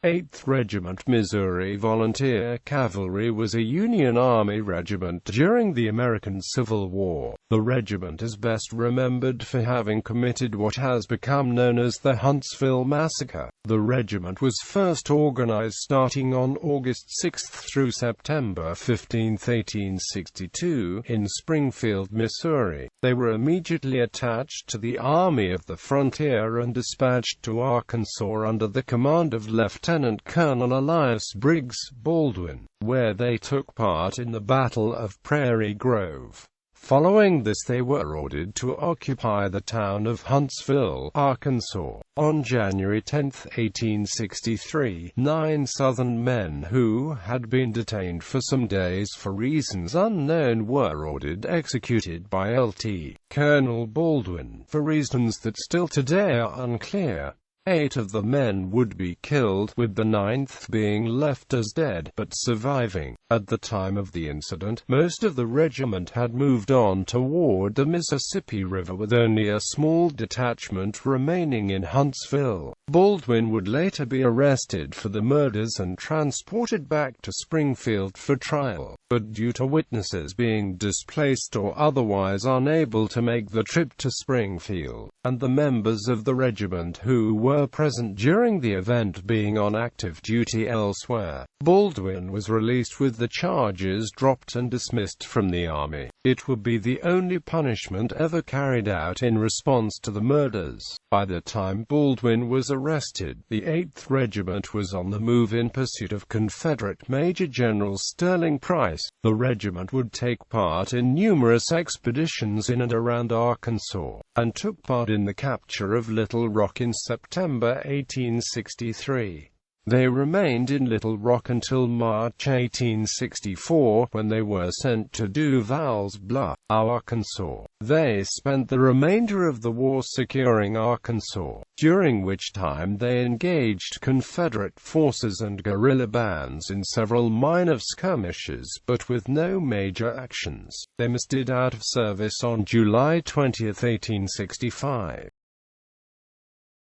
8th Regiment Missouri Volunteer Cavalry was a Union Army regiment during the American Civil War. The regiment is best remembered for having committed what has become known as the Huntsville Massacre. The regiment was first organized starting on August 6 through September 15, 1862, in Springfield, Missouri. They were immediately attached to the Army of the Frontier and dispatched to Arkansas under the command of Lieutenant Colonel Elias Briggs, Baldwin, where they took part in the Battle of Prairie Grove. Following this, they were ordered to occupy the town of Huntsville, Arkansas. On January 10, 1863, 9 Southern men who had been detained for some days for reasons unknown were ordered executed by Lt. Colonel Baldwin, for reasons that still today are unclear. 8 of the men would be killed, with the 9th being left as dead, but surviving. At the time of the incident, most of the regiment had moved on toward the Mississippi River, with only a small detachment remaining in Huntsville. Baldwin would later be arrested for the murders and transported back to Springfield for trial, but due to witnesses being displaced or otherwise unable to make the trip to Springfield, and the members of the regiment who were present during the event being on active duty elsewhere, Baldwin was released with the charges dropped and dismissed from the army. It would be the only punishment ever carried out in response to the murders. By the time Baldwin was arrested, the 8th Regiment was on the move in pursuit of Confederate Major General Sterling Price. The regiment would take part in numerous expeditions in and around Arkansas, and took part in the capture of Little Rock in September 1863. They remained in Little Rock until March 1864, when they were sent to Duval's Bluff, Arkansas. They spent the remainder of the war securing Arkansas, during which time they engaged Confederate forces and guerrilla bands in several minor skirmishes, but with no major actions. They mustered out of service on July 20, 1865.